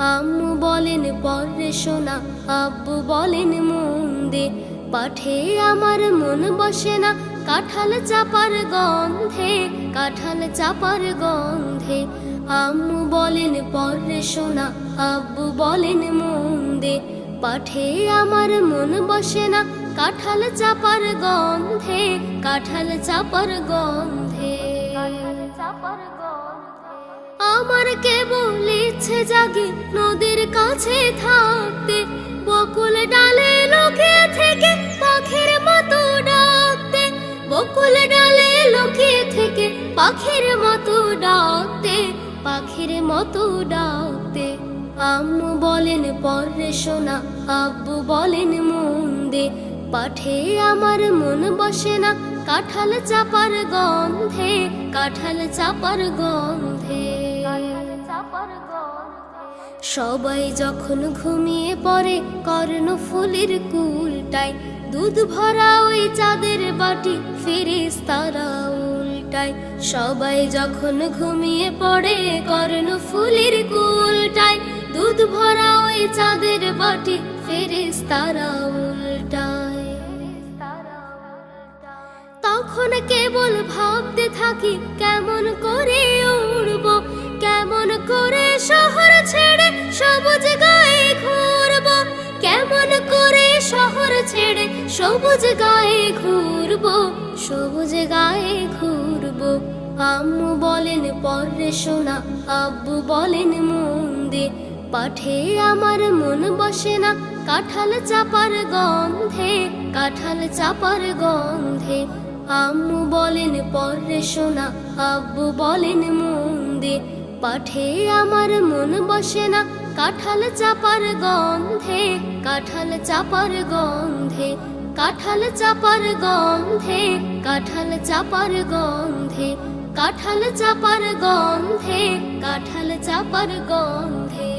আম্মু বলেন পড়ে শোনা, আব্বু বলেন মন দে, পাঠে আমার মন বসে না, কাঁঠাল চাপার গন্ধে, কাঁঠাল চাপার গন্ধে। আম্মু বলেন পড়ে শোনা, আব্বু বলেন মন দে, পাঠে আমার মন বসে না, কাঁঠাল চাপার গন্ধে, কাঁঠাল চাপার গন্ধে। আমার কেবল ইচ্ছে জাগে নদীর কাছে থাকতে, বকুল ডালে লুকিয়ে থেকে পাখির মতো ডাকতে, বকুল ডালে লুকিয়ে থেকে পাখির মতো ডাকতে, পাখির মতো ডাকতে। আম্মু বলেন পড়ে শোনা, আব্বু বলেন মন দে, পাঠে আমার মন বসে না, কাঁঠাল চাপার গন্ধে, কাঁঠাল চাপার গন্ধে। সবাই যখন ঘুমিয়ে পড়ে কর্ণফুলীর কুলটায়, দুধ ভরা ওই চাঁদের বাটি ফেরেশতারা উল্টায়। সবাই যখন ঘুমিয়ে পড়ে কর্ণফুলীর কুলটায়, দুধ ভরা ওই চাঁদের বাটি ফেরেশতারা উল্টায়। তখন কেবল ভাবতে থাকি কেমন করে উড়ব, কেমন করে শহর ছেড়ে সবুজ গায়ে ঘুরব, কেমন করে শহর ছেড়ে সবুজ গায়ে ঘুরব, সবুজ গায়ে ঘুরব। আম্মু বলেন পড়ে শোনা, আব্বু বলেন মন দে, পাঠে আমার মন বসে না, কাঁঠাল চাপার গন্ধে, কাঁঠাল চাপার গন্ধে। আম্মু বলেন পড়ে শোনা, আব্বু বলেন মন দে, পাঠে আমার মন বসে না, কাঁঠাল চাপার গন্ধে, কাঁঠাল চাপার গন্ধে, কাঁঠাল চাপার গন্ধে, কাঁঠাল চাপার গন্ধে, কাঁঠাল চাপার গন্ধে, কাঁঠাল চাপার গন্ধে।